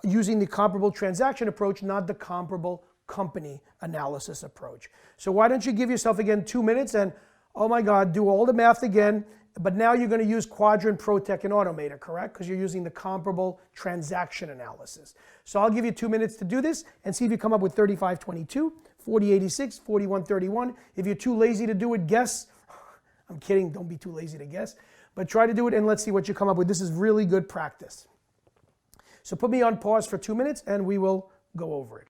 using the comparable transaction approach, not the comparable company analysis approach. So why don't you give yourself again 2 minutes and, oh my God, do all the math again, but now you're going to use Quadrant, ProTech, and Automator, correct? Because you're using the comparable transaction analysis. So I'll give you 2 minutes to do this and see if you come up with 35.22, 40.86, 41.31. If you're too lazy to do it, guess. I'm kidding, don't be too lazy to guess. But try to do it and let's see what you come up with. This is really good practice. So put me on pause for 2 minutes and we will go over it.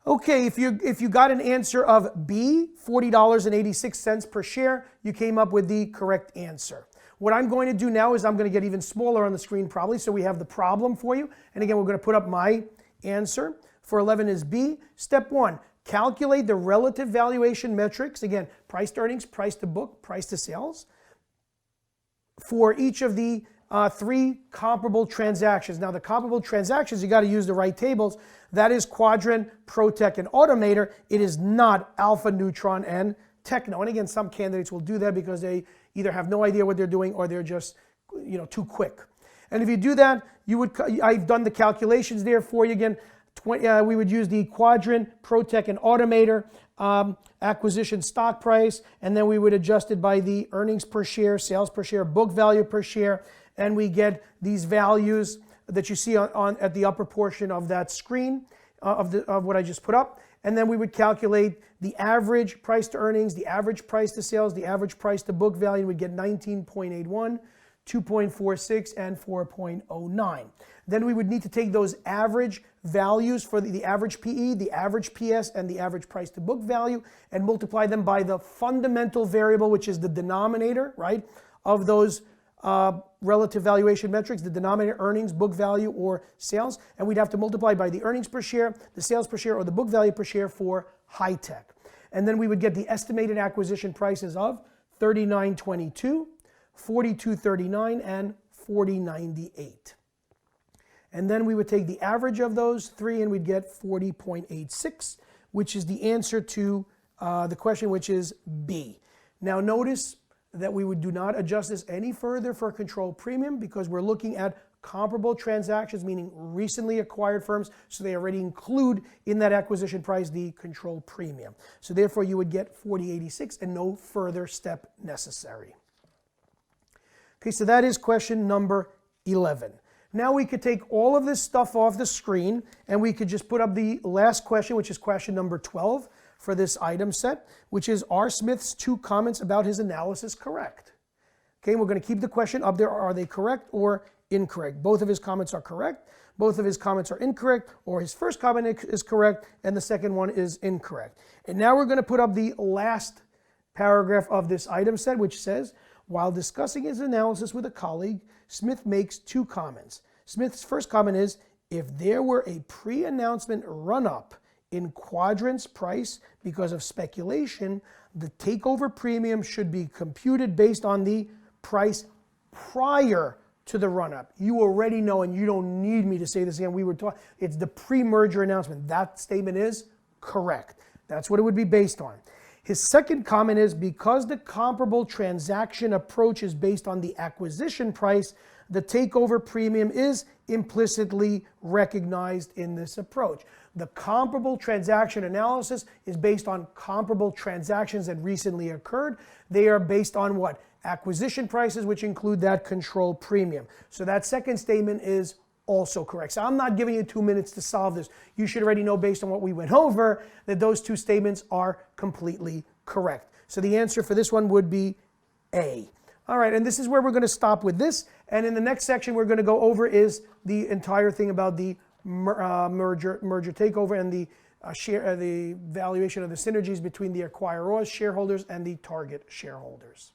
Okay, if you got an answer of B, $40.86 per share, you came up with the correct answer. What I'm going to do now is I'm going to get even smaller on the screen probably, so we have the problem for you. And again, we're going to put up my answer. For 11 is B. Step 1, calculate the relative valuation metrics. Again, price to earnings, price to book, price to sales, for each of the 3 comparable transactions. Now the comparable transactions, you got to use the right tables. That is Quadrant, ProTech, and Automator. It is not Alpha, Neutron, and Techno. And again, some candidates will do that because they either have no idea what they're doing or they're just, too quick. And if you do that, I've done the calculations there for you again. We would use the Quadrant, ProTech, and Automator acquisition stock price, and then we would adjust it by the earnings per share, sales per share, book value per share, and we get these values that you see at the upper portion of that screen of what I just put up. And then we would calculate the average price to earnings, the average price to sales, the average price to book value, and we'd get 19.81, 2.46, and 4.09. Then we would need to take those average values for the average PE, the average PS, and the average price to book value and multiply them by the fundamental variable, which is the denominator, right, of those relative valuation metrics, the denominator, earnings, book value, or sales. And we'd have to multiply by the earnings per share, the sales per share, or the book value per share for high tech. And then we would get the estimated acquisition prices of $39.22, $42.39, and $40.98. And then we would take the average of those 3 and we'd get 40.86, which is the answer to the question, which is B. Now notice that we do not adjust this any further for control premium because we're looking at comparable transactions, meaning recently acquired firms, so they already include in that acquisition price the control premium. So therefore you would get 40.86 and no further step necessary. Okay, so that is question number 11. Now we could take all of this stuff off the screen and we could just put up the last question, which is question number 12 for this item set, which is, are Smith's 2 comments about his analysis correct? Okay, we're going to keep the question up there. Are they correct or incorrect? Both of his comments are correct. Both of his comments are incorrect, or his first comment is correct and the second one is incorrect. And now we're going to put up the last paragraph of this item set, which says, while discussing his analysis with a colleague, Smith makes 2 comments. Smith's first comment is, if there were a pre-announcement run-up in Quadrant's price because of speculation, the takeover premium should be computed based on the price prior to the run-up. You already know, and you don't need me to say this again, we were talking, it's the pre-merger announcement. That statement is correct. That's what it would be based on. His second comment is, because the comparable transaction approach is based on the acquisition price, the takeover premium is implicitly recognized in this approach. The comparable transaction analysis is based on comparable transactions that recently occurred. They are based on what? Acquisition prices, which include that control premium. So that second statement is also correct. So I'm not giving you 2 minutes to solve this. You should already know, based on what we went over, that those two statements are completely correct. So the answer for this one would be A. All right, and this is where we're going to stop with this. And in the next section, we're going to go over is the entire thing about the merger takeover and the valuation of the synergies between the acquirers, shareholders, and the target shareholders.